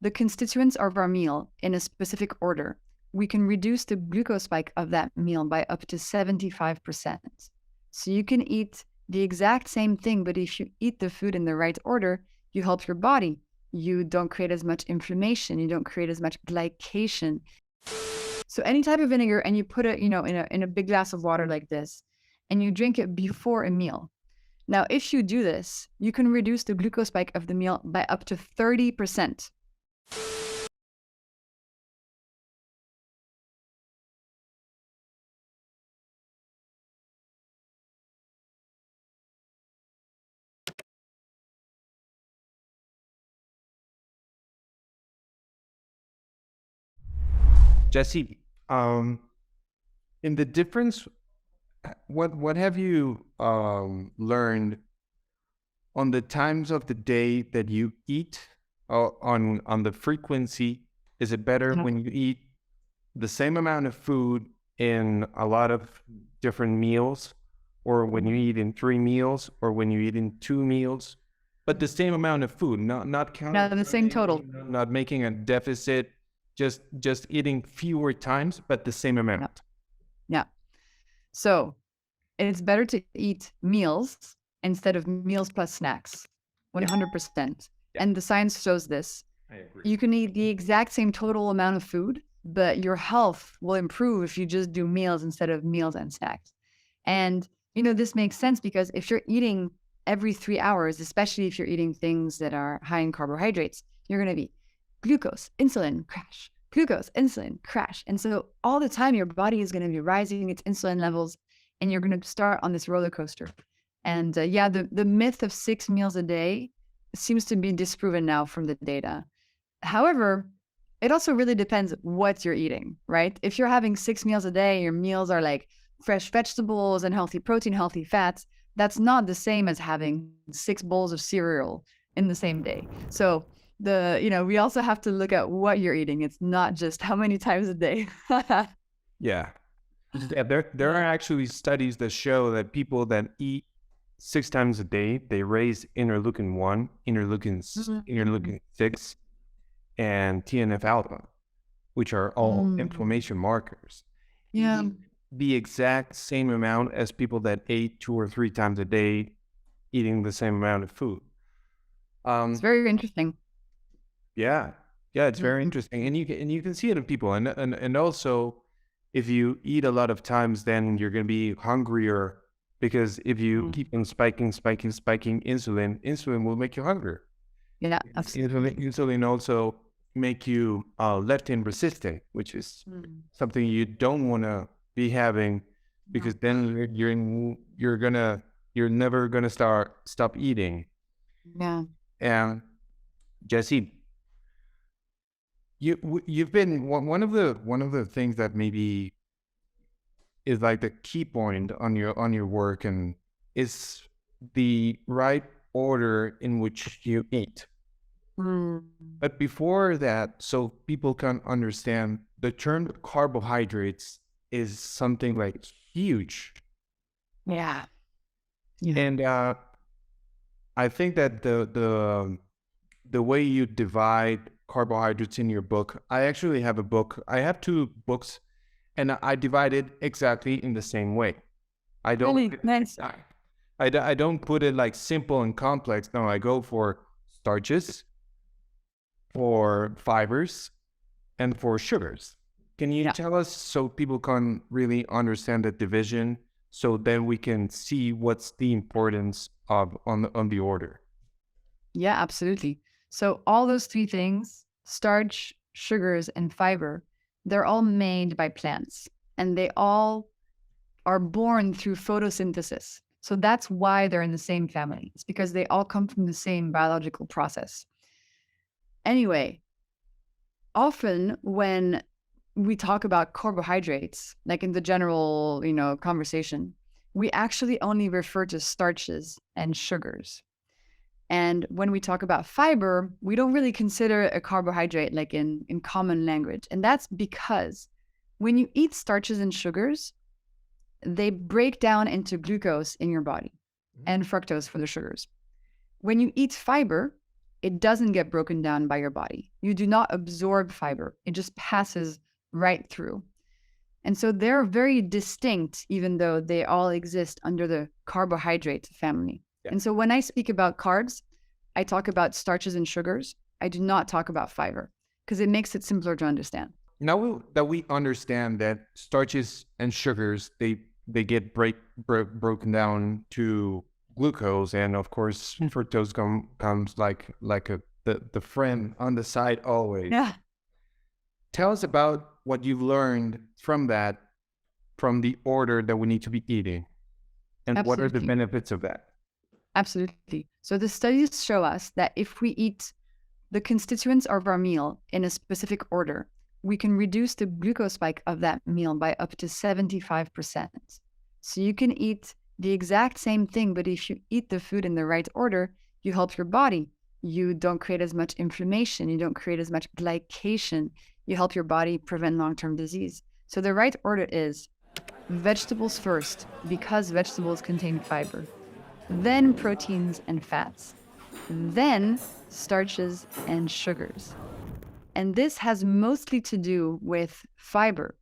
the constituents of our meal in a specific order, we can reduce the glucose spike of that meal by up to 75%. So you can eat the exact same thing, but if you eat the food in the right order, you help your body. You don't create as much inflammation. You don't create as much glycation. So any type of vinegar, and you put it, in a big glass of water like this, and you drink it before a meal. Now, if you do this, you can reduce the glucose spike of the meal by up to 30%. Jesse, in the difference, what have you learned on the times of the day that you eat, on the frequency? Is it better when you eat the same amount of food in a lot of different meals, or when you eat in 3 meals, or when you eat in 2 meals, but the same amount of food, not Now, the same counting, total. not making a deficit, just eating fewer times, but the same amount? Yeah. So it's better to eat meals instead of meals plus snacks, 100%. Yeah. And the science shows this. I agree. You can eat the exact same total amount of food, but your health will improve if you just do meals instead of meals and snacks. And, this makes sense because if you're eating every 3 hours, especially if you're eating things that are high in carbohydrates, you're going to be glucose, insulin, crash, glucose, insulin, crash. And so all the time, your body is going to be rising its insulin levels, and you're going to start on this roller coaster. And the myth of 6 meals a day seems to be disproven now from the data. However, it also really depends what you're eating, right? If you're having 6 meals a day, your meals are like fresh vegetables and healthy protein, healthy fats, that's not the same as having 6 bowls of cereal in the same day. So we also have to look at what you're eating. It's not just how many times a day. Yeah. Yeah, there are actually studies that show that people that eat 6 times a day, they raise interleukin-1, interleukin-6, and TNF-alpha, which are all inflammation markers. Yeah. The exact same amount as people that ate 2 or 3 times a day, eating the same amount of food. It's very interesting. Yeah, it's very interesting, and you can see it in people, and also, if you eat a lot of times, then you're going to be hungrier, because if you keep on spiking insulin will make you hungrier. Yeah. Insulin also make you leptin resistant, which is something you don't want to be having, because then you're never gonna stop eating. Yeah. And Jesse, you've been one of the things that maybe is like the key point on your work, and is the right order in which you eat. But before that, so people can understand, the term carbohydrates is something like huge. Yeah. And I think that the way you divide carbohydrates in your book, I actually have a book. I have 2 books, and I divide it exactly in the same way. I don't Really nice. I don't put it like simple and complex. No, I go for starches, for fibers, and for sugars. Can you tell us, so people can really understand the division, so then we can see what's the importance of on the order? Yeah, absolutely. So all those 3 things, starch, sugars, and fiber, they're all made by plants, and they all are born through photosynthesis. So that's why they're in the same family. It's because they all come from the same biological process. Anyway, often when we talk about carbohydrates, like in the general, conversation, we actually only refer to starches and sugars. And when we talk about fiber, we don't really consider a carbohydrate like in common language. And that's because when you eat starches and sugars, they break down into glucose in your body and fructose for the sugars. When you eat fiber, it doesn't get broken down by your body. You do not absorb fiber. It just passes right through. And so they're very distinct, even though they all exist under the carbohydrate family. Yeah. And so when I speak about carbs, I talk about starches and sugars. I do not talk about fiber because it makes it simpler to understand. Now that we understand that starches and sugars, they get broken down to glucose, and of course fructose comes like the friend on the side always. Yeah, Tell us about what you've learned from that, from the order that we need to be eating, and what are the absolutely. benefits of that? Absolutely. So the studies show us that if we eat the constituents of our meal in a specific order, we can reduce the glucose spike of that meal by up to 75%. So you can eat the exact same thing, but if you eat the food in the right order, you help your body. You don't create as much inflammation. You don't create as much glycation. You help your body prevent long-term disease. So the right order is vegetables first, because vegetables contain fiber, then proteins and fats, then starches and sugars. And this has mostly to do with fiber.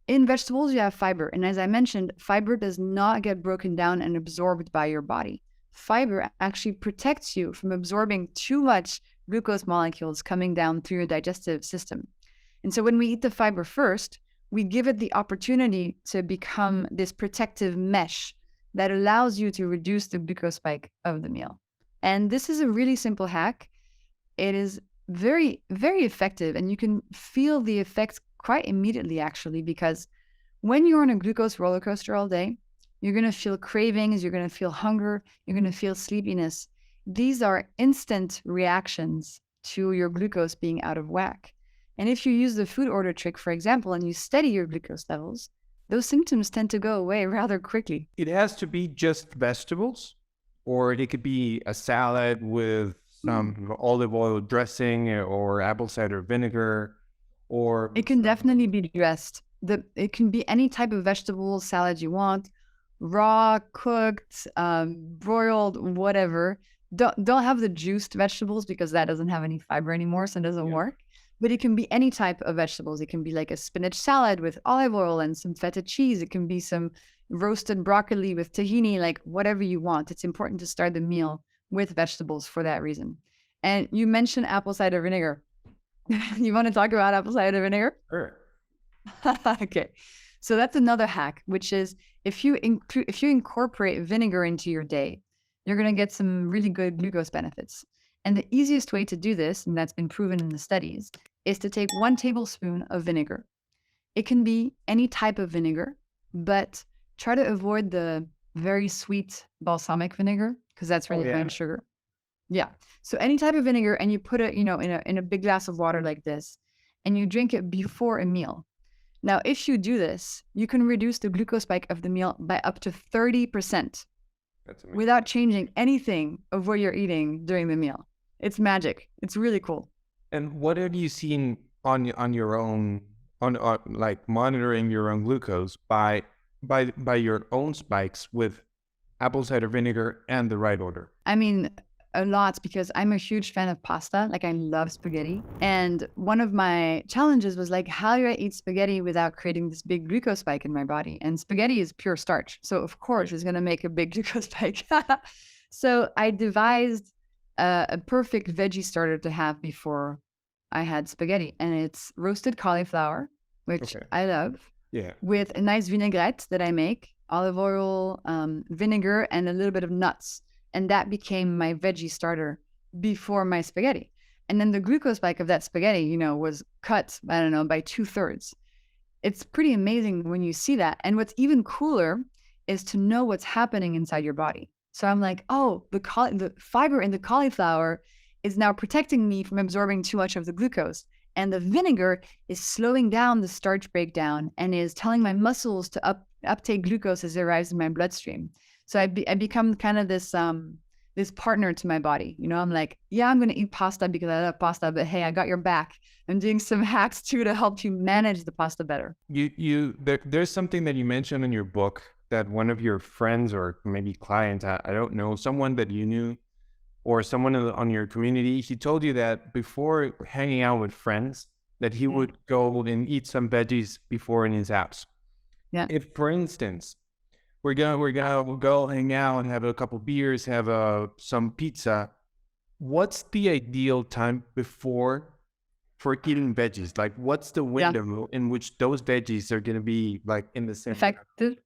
In vegetables, you have fiber. And as I mentioned, fiber does not get broken down and absorbed by your body. Fiber actually protects you from absorbing too much glucose molecules coming down through your digestive system. And so when we eat the fiber first, we give it the opportunity to become this protective mesh that allows you to reduce the glucose spike of the meal. And this is a really simple hack. It is very, very effective, and you can feel the effects quite immediately, actually, because when you're on a glucose roller coaster all day, you're going to feel cravings, you're going to feel hunger, you're going to feel sleepiness. These are instant reactions to your glucose being out of whack. And if you use the food order trick, for example, and you steady your glucose levels, those symptoms tend to go away rather quickly. It has to be just vegetables, or it could be a salad with some olive oil dressing or apple cider vinegar, or It can definitely be dressed. It can be any type of vegetable salad you want, raw, cooked, broiled, whatever. Don't have the juiced vegetables because that doesn't have any fiber anymore, so it doesn't work. But it can be any type of vegetables. It can be like a spinach salad with olive oil and some feta cheese. It can be some roasted broccoli with tahini, like whatever you want. It's important to start the meal with vegetables for that reason. And you mentioned apple cider vinegar. You want to talk about apple cider vinegar? Sure. Okay. So that's another hack, which is if you incorporate vinegar into your day, you're going to get some really good glucose benefits. And the easiest way to do this, and that's been proven in the studies, is to take 1 tablespoon of vinegar. It can be any type of vinegar, but try to avoid the very sweet balsamic vinegar because that's really high in sugar. Yeah. So any type of vinegar, and you put it, in a big glass of water like this, and you drink it before a meal. Now, if you do this, you can reduce the glucose spike of the meal by up to 30% without changing anything of what you're eating during the meal. It's magic. It's really cool. And what have you seen on your own, on like monitoring your own glucose by your own spikes with apple cider vinegar and the right order? I mean, a lot, because I'm a huge fan of pasta. Like, I love spaghetti. And one of my challenges was like, how do I eat spaghetti without creating this big glucose spike in my body? And spaghetti is pure starch. So of course it's going to make a big glucose spike. So I devised a perfect veggie starter to have before I had spaghetti. And it's roasted cauliflower, which I love, with a nice vinaigrette that I make, olive oil, vinegar, and a little bit of nuts. And that became my veggie starter before my spaghetti. And then the glucose spike of that spaghetti, was cut, I don't know, by 2/3. It's pretty amazing when you see that. And what's even cooler is to know what's happening inside your body. So I'm like, oh, the fiber in the cauliflower is now protecting me from absorbing too much of the glucose. And the vinegar is slowing down the starch breakdown and is telling my muscles to uptake glucose as it arrives in my bloodstream. So I become kind of this partner to my body. I'm like, yeah, I'm going to eat pasta because I love pasta, but hey, I got your back. I'm doing some hacks too to help you manage the pasta better. There's something that you mentioned in your book that one of your friends or maybe clients, I don't know, someone that you knew or someone on your community, he told you that before hanging out with friends, that he would go and eat some veggies before in his house. Yeah. If, for instance, we'll go hang out and have a couple beers, have some pizza, what's the ideal time before for eating veggies? Like, what's the Yeah. window in which those veggies are going to be like in the center? Effective.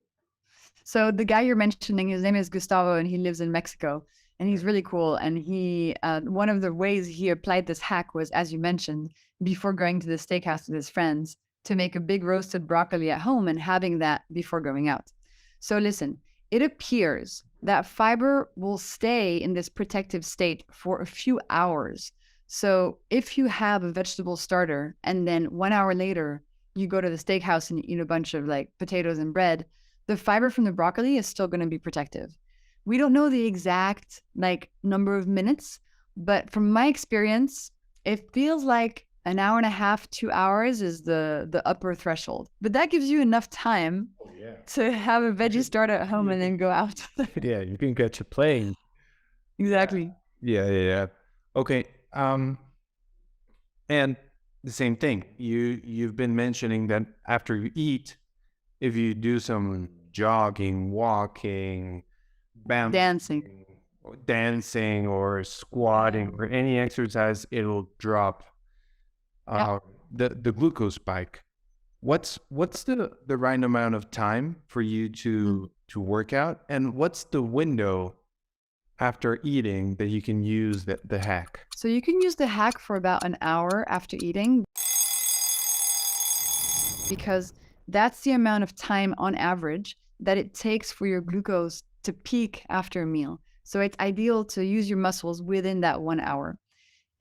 So the guy you're mentioning, his name is Gustavo, and he lives in Mexico, and he's really cool. And he, one of the ways he applied this hack was, as you mentioned, before going to the steakhouse with his friends, to make a big roasted broccoli at home and having that before going out. So listen, it appears that fiber will stay in this protective state for a few hours. So if you have a vegetable starter and then 1 hour later you go to the steakhouse and you eat a bunch of like potatoes and bread, the fiber from the broccoli is still going to be protective. We don't know the exact like number of minutes, but from my experience, it feels like an hour and a half, 2 hours is the upper threshold. But that gives you enough time to have a veggie starter at home and then go out. Yeah, you can catch a plane. Exactly. Yeah. Okay. And the same thing. You've been mentioning that after you eat, if you do some jogging, walking, Dancing. dancing or squatting or any exercise, it'll drop the glucose spike. What's the right amount of time for you to work out, and what's the window after eating that you can use the hack? So you can use the hack for about an hour after eating, because that's the amount of time on average that it takes for your glucose to peak after a meal. So it's ideal to use your muscles within that 1 hour.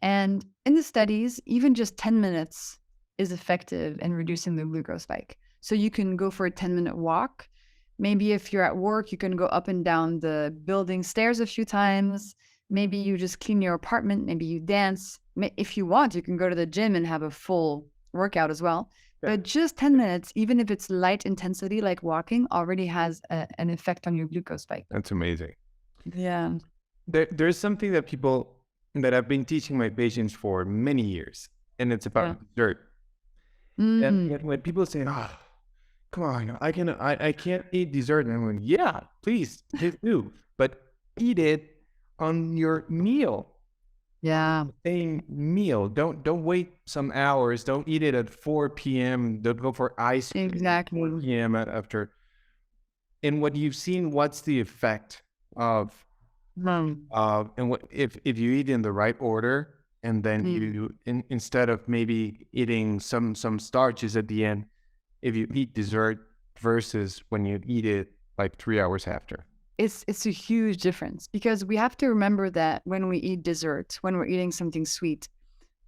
And in the studies, even just 10 minutes is effective in reducing the glucose spike. So you can go for a 10-minute walk. Maybe if you're at work, you can go up and down the building stairs a few times. Maybe you just clean your apartment. Maybe you dance. If you want, you can go to the gym and have a full workout as well. Yeah. But just 10 minutes, even if it's light intensity like walking, already has an effect on your glucose spike. That's amazing. Yeah. There's something that I've been teaching my patients for many years, and it's about dessert. And when people say, "Oh, come on, I can't eat dessert," and I'm going, "Yeah, please do, but eat it on your meal." Yeah. Same meal. Don't wait some hours. Don't eat it at 4 p.m. Don't go for ice cream at Exactly. 4 p.m. after. And what you've seen, what's the effect of and what if you eat in the right order, and then you instead of maybe eating some starches at the end, if you eat dessert versus when you eat it like 3 hours after. It's a huge difference, because we have to remember that when we eat dessert, when we're eating something sweet,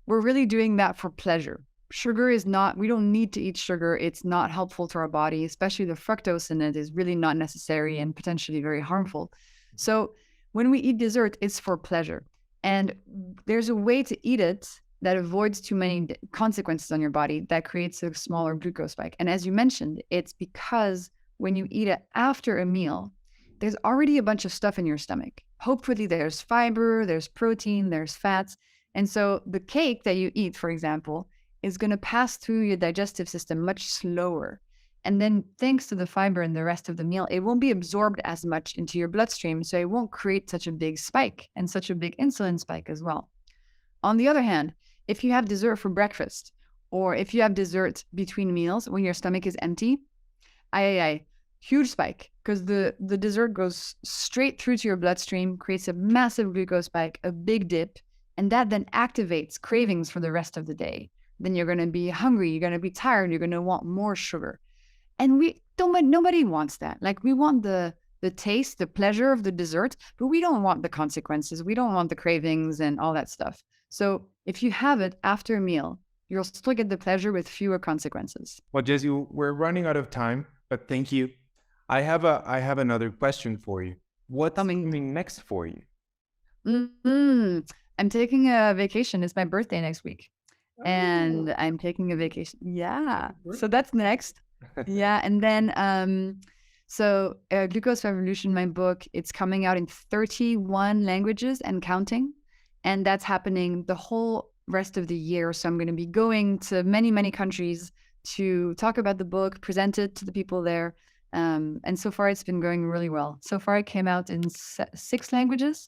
we're really doing that for pleasure. Sugar is not, we don't need to eat sugar. It's not helpful to our body, especially the fructose in it is really not necessary and potentially very harmful. So when we eat dessert, it's for pleasure. And there's a way to eat it that avoids too many consequences on your body that creates a smaller glucose spike. And as you mentioned, it's because when you eat it after a meal, there's already a bunch of stuff in your stomach. Hopefully there's fiber, there's protein, there's fats. And so the cake that you eat, for example, is going to pass through your digestive system much slower. And then thanks to the fiber in the rest of the meal, it won't be absorbed as much into your bloodstream. So it won't create such a big spike and such a big insulin spike as well. On the other hand, if you have dessert for breakfast, or if you have dessert between meals when your stomach is empty, huge spike, because the dessert goes straight through to your bloodstream, creates a massive glucose spike, a big dip, and that then activates cravings for the rest of the day. Then you're going to be hungry, you're going to be tired, you're going to want more sugar. And nobody wants that. Like, we want the taste, the pleasure of the dessert, but we don't want the consequences. We don't want the cravings and all that stuff. So if you have it after a meal, you'll still get the pleasure with fewer consequences. Well, Jesse, we're running out of time, but thank you. I have another question for you. What's coming next for you? I'm taking a vacation. It's my birthday next week. And I'm taking a vacation. Yeah. So that's next. Yeah. And then, So, Glucose Revolution, my book, it's coming out in 31 languages and counting. And that's happening the whole rest of the year. So, I'm going to be going to many, many countries to talk about the book, present it to the people there. And so far, it's been going really well. So far, it came out in 6 languages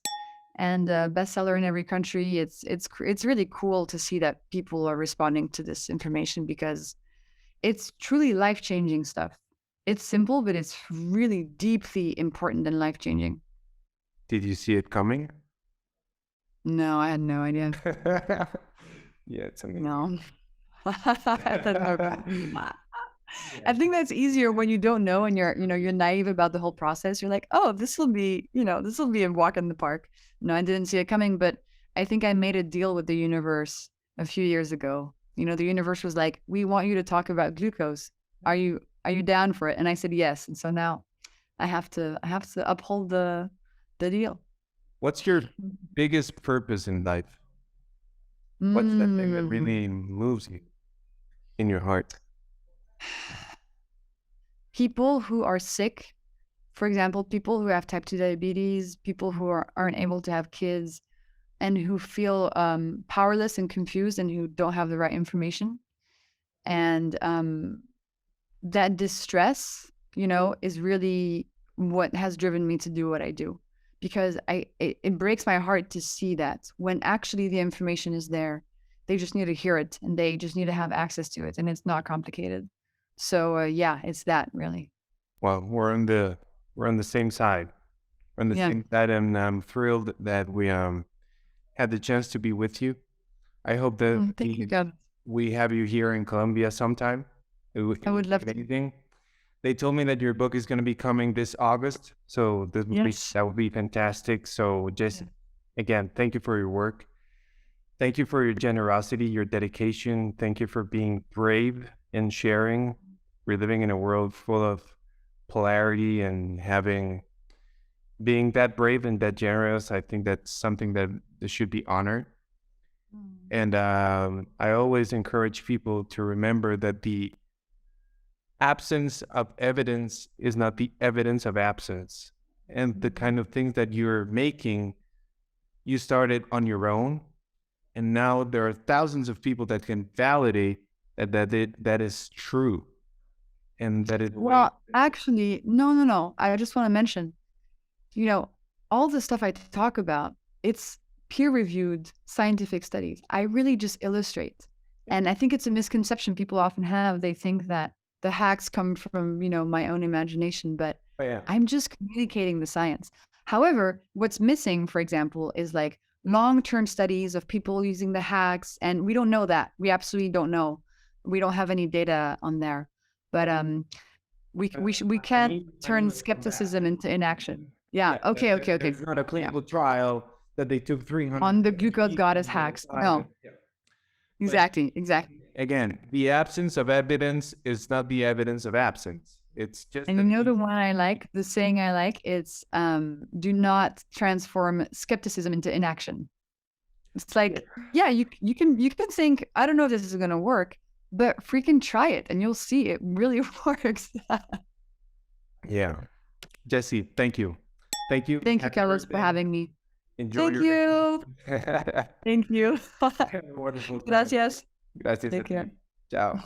and bestseller in every country. It's really cool to see that people are responding to this information because it's truly life-changing stuff. It's simple, but it's really deeply important and life-changing. Did you see it coming? No, I had no idea. Yeah, it's amazing. No. I think that's easier when you don't know and you're naive about the whole process. You're like, oh, this will be a walk in the park. No, I didn't see it coming, but I think I made a deal with the universe a few years ago. The universe was like, we want you to talk about glucose. Are you down for it? And I said yes. And so now I have to uphold the deal. What's your biggest purpose in life? What's that thing that really moves you in your heart? People who are sick, for example, people who have type 2 diabetes, people who aren't able to have kids, and who feel powerless and confused and who don't have the right information. And that distress, is really what has driven me to do what I do. Because it breaks my heart to see that when actually the information is there, they just need to hear it and they just need to have access to it, and it's not complicated. So yeah, it's that really. Well, we're on the same side. We're on the Yeah. same side, and I'm thrilled that we had the chance to be with you. I hope that Thank you, God. we have you here in Colombia sometime. I would love to. Amazing. They told me that your book is going to be coming this August, so Yes. that would be fantastic. So just again, thank you for your work. Thank you for your generosity, your dedication. Thank you for being brave and sharing. We're living in a world full of polarity and being that brave and that generous. I think that's something that should be honored. And I always encourage people to remember that the absence of evidence is not the evidence of absence. And the kind of things that you're making, you started on your own. And now there are thousands of people that can validate that is true. And that it Well, actually, no. I just want to mention, all the stuff I talk about, it's peer-reviewed scientific studies. I really just illustrate. And I think it's a misconception people often have. They think that the hacks come from, my own imagination, but I'm just communicating the science. However, what's missing, for example, is like long-term studies of people using the hacks. And we don't know that. We absolutely don't know. We don't have any data on there. But we can't turn skepticism into inaction. Yeah. Okay. There's not a clinical trial that they took 300 On the glucose goddess hacks. No. Exactly. Again, the absence of evidence is not the evidence of absence. It's just. And the one I like, the saying I like, it's do not transform skepticism into inaction. It's like, yeah, you can think, I don't know if this is gonna work, but freaking try it and you'll see it really works. Yeah. Jesse, thank you. Thank you. Thank you, Carlos, for having me. Enjoy Thank you. Thank you. Wonderful. Gracias. Gracias. Take care. Ciao.